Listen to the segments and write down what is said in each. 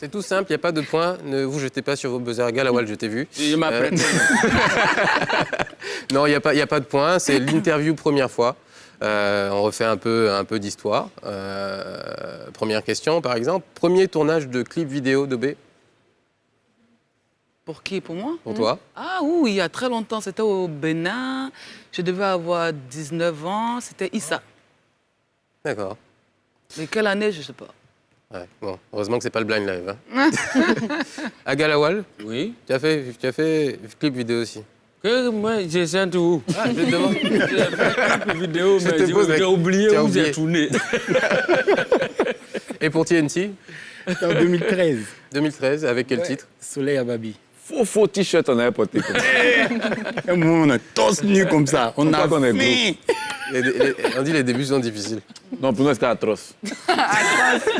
C'est tout simple, il n'y a pas de point. Ne vous jetez pas sur vos buzzers. Galawal, je t'ai vu. Je m'apprête. Non, il n'y a pas de point. C'est l'interview première fois. On refait un peu d'histoire. Première question, par exemple. Premier tournage de clip vidéo d'Obé. Pour qui? Pour moi? Pour toi? Ah oui, il y a très longtemps. C'était au Bénin. Je devais avoir 19 ans. C'était Issa. D'accord. Mais quelle année, je ne sais pas. Ouais, bon, heureusement que c'est pas le blind live. Hein. À Galawal, Oui. tu as fait clip vidéo aussi. Que moi, j'ai senti où? Ah, je te demande. J'ai fait clip vidéo, Je mais te pose la- j'ai oublié tu as où oublié. j'ai tourné. Et pour TNT, En 2013, 2013, avec quel titre? Soleil à Babi. Faux t-shirt, on avait porté. Un moment, on est tous nus comme ça. On a qu'on est faim. On dit les débuts sont difficiles. Non, pour nous, c'était atroce.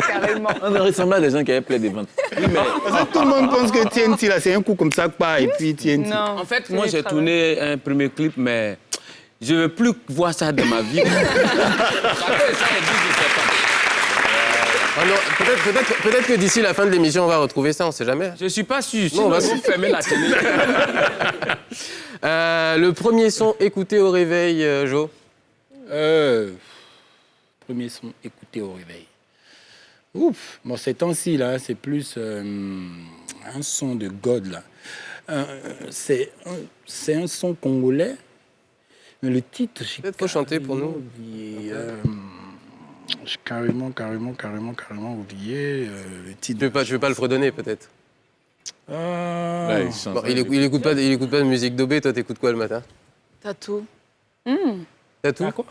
Carrément. On ressemblait à des gens qui avaient plein de ventres. Parce que tout le monde pense que TNT, là, c'est un coup comme ça, pas, et puis TNT. Non. En fait, c'est moi, du j'ai travail. tourné un premier clip, mais je ne veux plus voir ça dans ma vie. Après, ça, les dit, je sais pas. Oh non, peut-être que d'ici la fin de l'émission, on va retrouver ça, on sait jamais. Je ne suis pas sûr. Non, Sinon, vas-y. vous fermez la télé. Le premier son écouté au réveil, Jo. Premier son, écouter au réveil. Ouf, bon, ces temps-ci, là, c'est plus un son de God, là. C'est un son congolais, mais le titre, j'ai Peut-être faut chanter pour nous. oublié, j'ai carrément oublié le titre. Tu veux pas le fredonner, peut-être. Ouais, ils Bon, il écoute pas de musique d'Obé, toi t'écoutes quoi le matin? Tatou. T'as tout? quoi?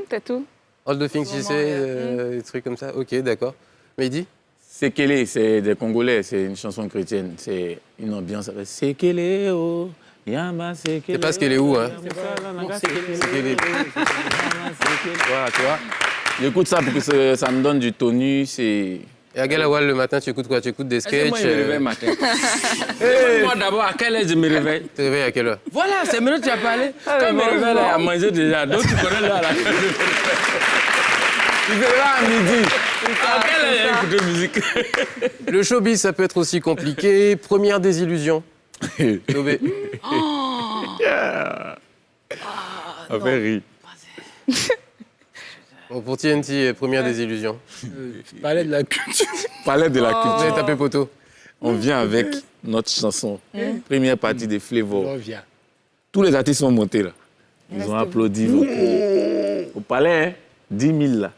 T'as tout. All the things you say, des trucs comme ça. Ok, d'accord. Mehdi? Sekele, c'est des Congolais, c'est une chanson chrétienne. C'est une ambiance avec Sekele, oh, Yamba Sekele. C'est pas ce qu'elle est où, hein? Sekele. Voilà, tu vois. J'écoute ça pour que ça me donne du tonus et... Et à Galawal, le matin, tu écoutes quoi? Tu écoutes des Est-ce que sketchs? moi, je me réveille matin. Moi, d'abord, à quelle heure je me réveille? Tu te réveilles à quelle heure? Voilà, c'est maintenant que tu as parlé. Quand je me réveille, là, à manger déjà. Donc, tu connais là, là. Tu fais là à midi. À quelle heure j'ai écouté musique? Le showbiz, ça peut être aussi compliqué. Première désillusion. Obé. On fait rire. Bon, pour TNT, première désillusion. Palais de la culture. Palais de la Vous culture. avez tapé poteau. On vient avec notre chanson. Première partie de Flavor. Reviens. Tous les artistes sont montés là. Ils ont applaudi au palais, hein, 10 000 là.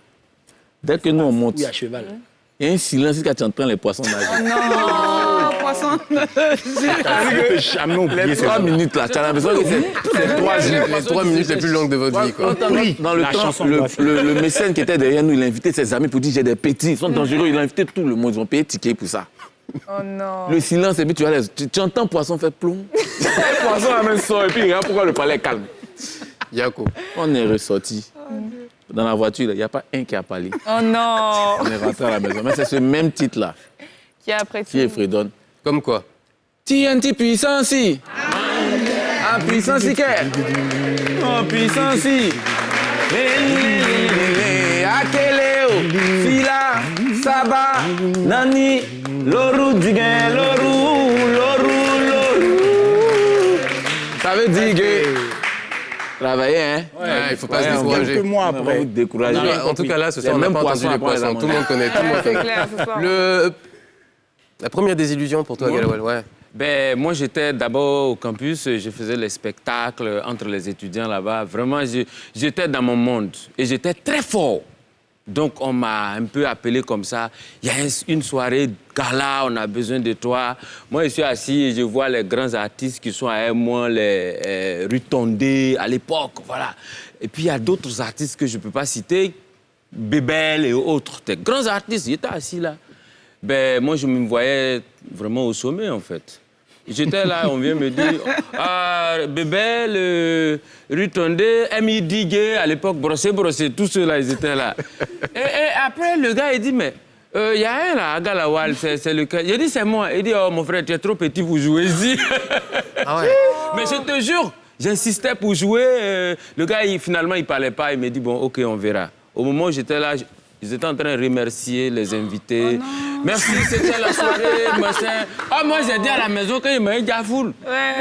Dès que nous on monte, Oui, à cheval. il y a un silence quand tu entends les poissons nager. Non, poisson. Jamais oublié Les 3 minutes là, tu as l'impression que c'est 3 jours. Les 3 minutes les plus longues de votre vie, quoi. Dans le La temps, chanson le, doit faire. le mécène qui était derrière nous, il a invité ses amis pour dire j'ai des petits, ils sont dangereux, il a invité tout le monde, ils ont payé ticket pour ça. Oh non. Le silence, et puis tu, vois, tu entends poisson faire plomb. Le poisson la même sort, et puis regarde pourquoi le palais est calme. Yako. On est ressorti. Dans la voiture, il n'y a pas un qui a parlé. Oh non. On est rentré à la maison. Mais c'est ce même titre-là Qui a après qui est tout. Fredon. Comme quoi? TNT puissance. Ah, puissance, qu'est? Oh, puissance. Akeleo, Fila, Saba, Nani, Loru, Diguin, Loru. Ça veut dire que travailler, hein? Ouais, il faut pas se Ouais, décourager. Quelques mois On va après. vous décourager. Non, en tout cas, là, ce soir, on n'a pas entendu les poissons. Tout le monde connaît. Tout le monde C'est connaît. clair ce soir. La première désillusion pour toi, Moi Galawal, ouais. Ben, moi, j'étais d'abord au campus, je faisais les spectacles entre les étudiants là-bas. Vraiment, j'étais dans mon monde et j'étais très fort. Donc, on m'a un peu appelé comme ça. Il y a une soirée gala, on a besoin de toi. Moi, je suis assis et je vois les grands artistes qui sont avec moi, les Rutondé à l'époque, voilà. Et puis, il y a d'autres artistes que je ne peux pas citer, Bébel et autres. Des grands artistes, ils étaient assis là. Ben, moi, je me voyais vraiment au sommet, en fait. J'étais là, on vient me dire, ah, Bébel, Rutondé, M.I. Digué, à l'époque, Brossé, tous ceux-là, ils étaient là. Et après, le gars, il dit, mais il y a un là, à Galawal, c'est lequel? J'ai dit, c'est moi. Il dit, oh, mon frère, tu es trop petit pour jouer ici. Ah ouais. Mais je te jure, j'insistais pour jouer. Le gars, finalement, il ne parlait pas. Il me dit, bon, OK, on verra. Au moment où j'étais là, ils étaient en train de remercier les invités. Merci, c'était la soirée, machin. Ah, moi, j'ai dit à la maison qu'il m'a dit à foule. Ouais.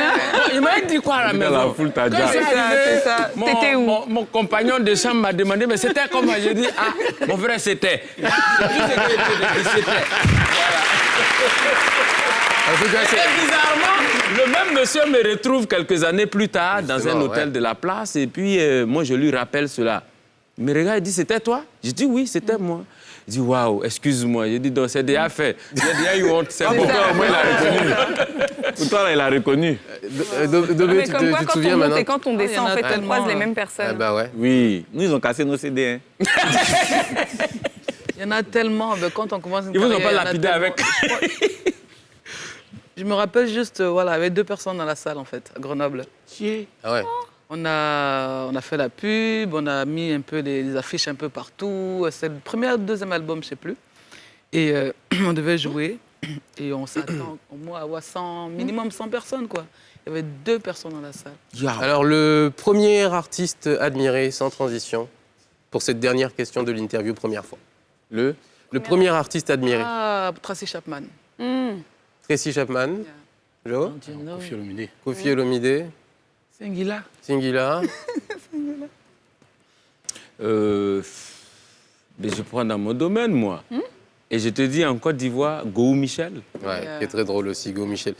Il m'a dit quoi à la maison? La foule t'a Quand dit. je suis C'est ça, arrivé, c'est ça. T'étais où? mon compagnon de chambre m'a demandé, mais c'était comment? J'ai dit, ah, mon frère, c'était. C'est tout ce que j'ai dit, c'était. En tout cas, Et bizarrement, le même monsieur me retrouve quelques années plus tard dans un Justement, hôtel ouais. de la place. Et puis, moi, je lui rappelle cela. Il me regarde, il dit, c'était toi? Je dis, oui, c'était moi. Il dit, waouh, excuse-moi. Je dis, donc, c'est déjà fait. J'ai déjà eu honte. C'est bon. Au moins, il a reconnu. Pour toi, là, il a reconnu. Dobé, Mais tu comme quoi, te quand souviens on monte maintenant? et quand on il y descend, en a en fait, on tellement, croise les hein. mêmes Ah personnes. bah ouais. Oui, nous, ils ont cassé nos CD. Hein. Il y en a tellement. Ben, quand on commence une Ils vous ont carrière, pas il y en a lapidé tellement. avec. Je me rappelle juste, voilà, avec 2 personnes dans la salle, en fait, à Grenoble. Ah ouais. On a fait la pub, on a mis un peu les affiches un peu partout. C'est le premier ou le deuxième album, je ne sais plus. Et on devait jouer. Et on s'attend au moins à avoir 100, minimum 100 personnes, quoi. Il y avait 2 personnes dans la salle. Alors, le premier artiste admiré, sans transition, pour cette dernière question de l'interview première fois. Le premier artiste admiré. Ah, Tracy Chapman. Tracy Chapman. Jo. Kofi Olomide. Kofi Olomide. Singila. Singila. Mais je prends dans mon domaine, moi. Et je te dis, en Côte d'Ivoire, Gou Michel. Ouais, qui est très drôle aussi, Go Michel.